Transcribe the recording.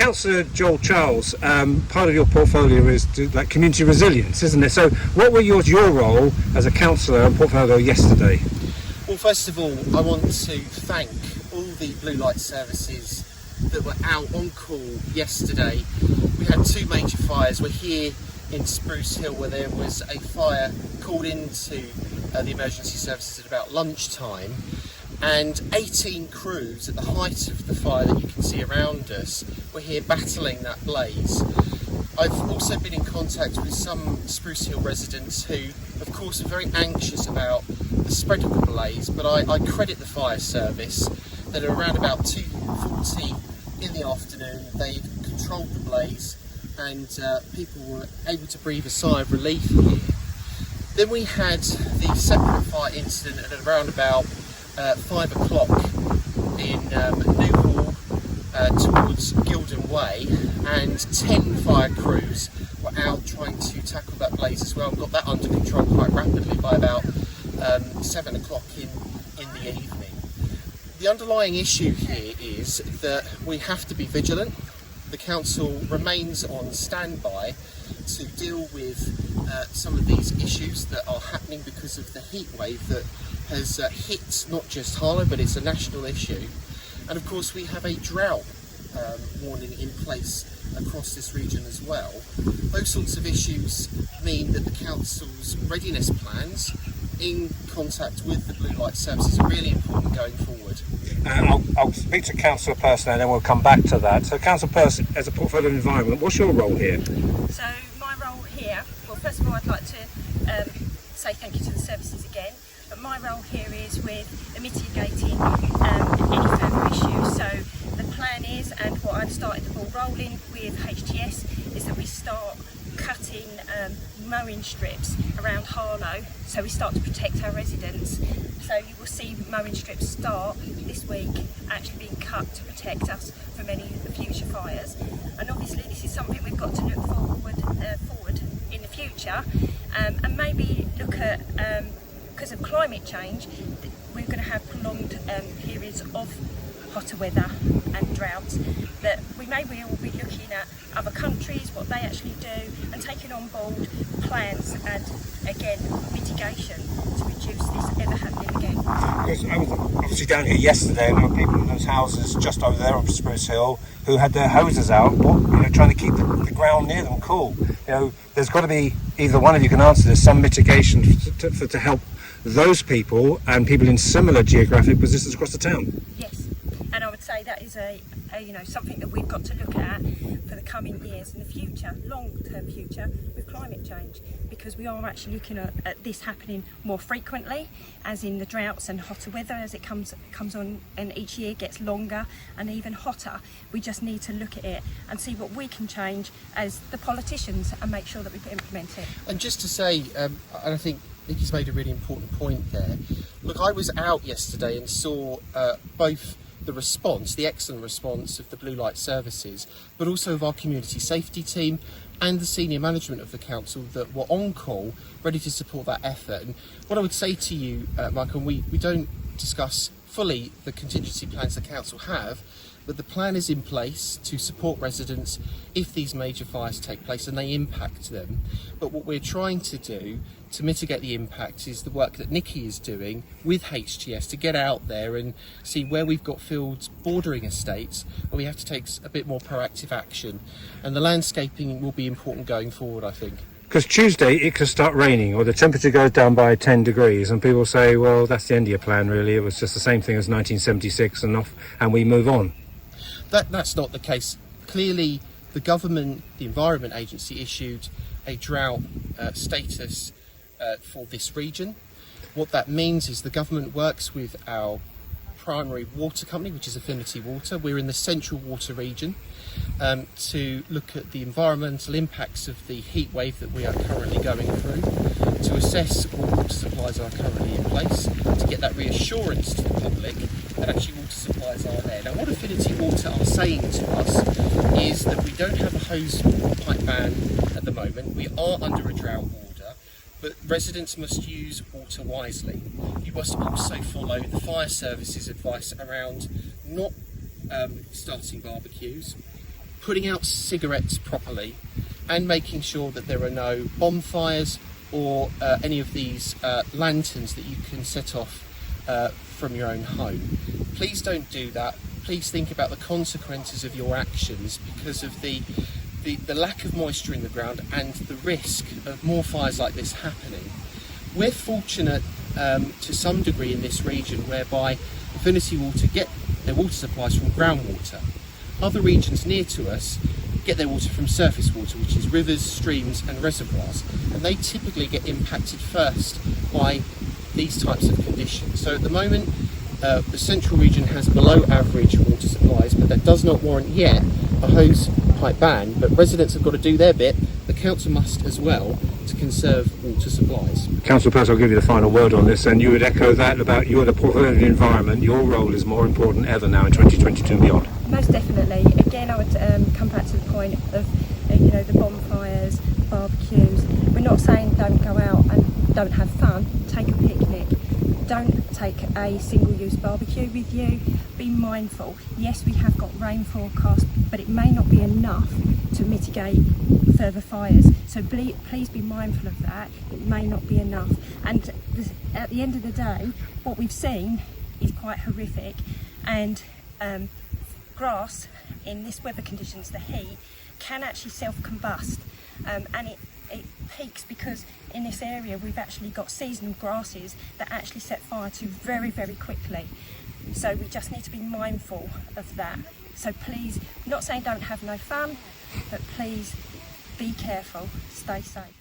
Councillor Joel Charles, part of your portfolio is like community resilience, isn't it? So what were your role as a councillor and portfolio yesterday? Well, first of all, I want to thank all the blue light services that were out on call yesterday. We had two major fires. We're here in Spruce Hill where there was a fire called into the emergency services at about lunchtime, and 18 crews at the height of the fire that you can see around us were here battling that blaze. I've also been in contact with some Spruce Hill residents who, of course, are very anxious about the spread of the blaze, but I credit the fire service that at around about 2:40 in the afternoon they've controlled the blaze and people were able to breathe a sigh of relief here. Then we had the separate fire incident at around about 5 o'clock in Newhall towards Gildon Way, and 10 fire crews were out trying to tackle that blaze as well and got that under control quite rapidly by about 7 o'clock in the evening. The underlying issue here is that we have to be vigilant. The council remains on standby to deal with some of these issues that are happening because of the heat wave that has hit not just Harlow, but it's a national issue. And of course we have a drought warning in place across this region as well. Those sorts of issues mean that the council's readiness plans in contact with the blue light services are really important going forward. I'll speak to Councillor Person and then we'll come back to that. So Councillor Person, as a portfolio of environment, what's your role here? So my role here, well, first of all I'd like to say thank you to the services again, but my role here is with mitigating any further issues. So the plan is, and what I've started the ball rolling with HTS, is that we start cutting mowing strips around Harlow, so we start to protect our residents. So you will see mowing strips start this week actually being cut to protect us from any of the future fires. And obviously this is something we've got to look forward in the future, and maybe look at, because of climate change, we're going to have prolonged periods of hotter weather and droughts, that we maybe will be looking at other countries, what they actually do, and taking on board plans and, again, mitigation to reduce this ever happening again. Because I was obviously down here yesterday and there were people in those houses just over there on Spruce Hill who had their hoses out, trying to keep the ground near them cool. There's got to be, either one of you can answer this, some mitigation to help those people and people in similar geographic positions across the town. Yes, and I would say that is something that we've got to look at for the coming years in the future, long-term future, with climate change, because we are actually looking at this happening more frequently, as in the droughts and hotter weather as it comes on, and each year gets longer and even hotter. We just need to look at it and see what we can change as the politicians and make sure that we implement it. And just to say, and I think Nikki's made a really important point there. Look, I was out yesterday and saw both the excellent response of the blue light services, but also of our community safety team and the senior management of the council that were on call, ready to support that effort. And what I would say to you, Michael, we don't discuss fully the contingency plans the council have, but the plan is in place to support residents if these major fires take place and they impact them. But what we're trying to do to mitigate the impact is the work that Nikki is doing with HTS to get out there and see where we've got fields bordering estates where we have to take a bit more proactive action. And the landscaping will be important going forward, I think. Because Tuesday it could start raining or the temperature goes down by 10 degrees and people say, well, that's the end of your plan really, it was just the same thing as 1976 and we move on. That's not the case. Clearly the government, the Environment Agency, issued a drought status for this region. What that means is the government works with our primary water company, which is Affinity Water. We're in the central water region to look at the environmental impacts of the heat wave that we are currently going through, to assess what water supplies are currently in place, to get that reassurance to the public that actually water supplies are there. Now, what Affinity Water are saying to us is that we don't have a hose pipe ban at the moment. We are under a drought order, but residents must use water wisely. You must also follow the fire service's advice around not starting barbecues, putting out cigarettes properly, and making sure that there are no bonfires or any of these lanterns that you can set off from your own home. Please don't do that. Please think about the consequences of your actions because of the lack of moisture in the ground and the risk of more fires like this happening. We're fortunate to some degree in this region whereby Affinity Water get their water supplies from groundwater. Other regions near to us get their water from surface water, which is rivers, streams and reservoirs, and they typically get impacted first by these types of conditions. So at the moment the central region has below average water supplies, but that does not warrant yet a hose pipe ban, but residents have got to do their bit. The council must as well to conserve water supplies. Councillor Pearce, I'll give you the final word on this, and you would echo that about you are the portfolio of the environment. Your role is more important ever now in 2022 and beyond. Most definitely. Again, I would come back to the point of the bonfires, barbecues. We're not saying don't go out and don't have fun. Take a picnic. Don't take a single-use barbecue with you. Be mindful. Yes, we have got rain forecast, but it may not be enough to mitigate further fires. So please be mindful of that. It may not be enough. And at the end of the day, what we've seen is quite horrific. And grass in this weather conditions, the heat, can actually self-combust, and it peaks because in this area we've actually got seasonal grasses that actually set fire to very, very quickly. So we just need to be mindful of that. So please, not saying don't have no fun, but please be careful, stay safe.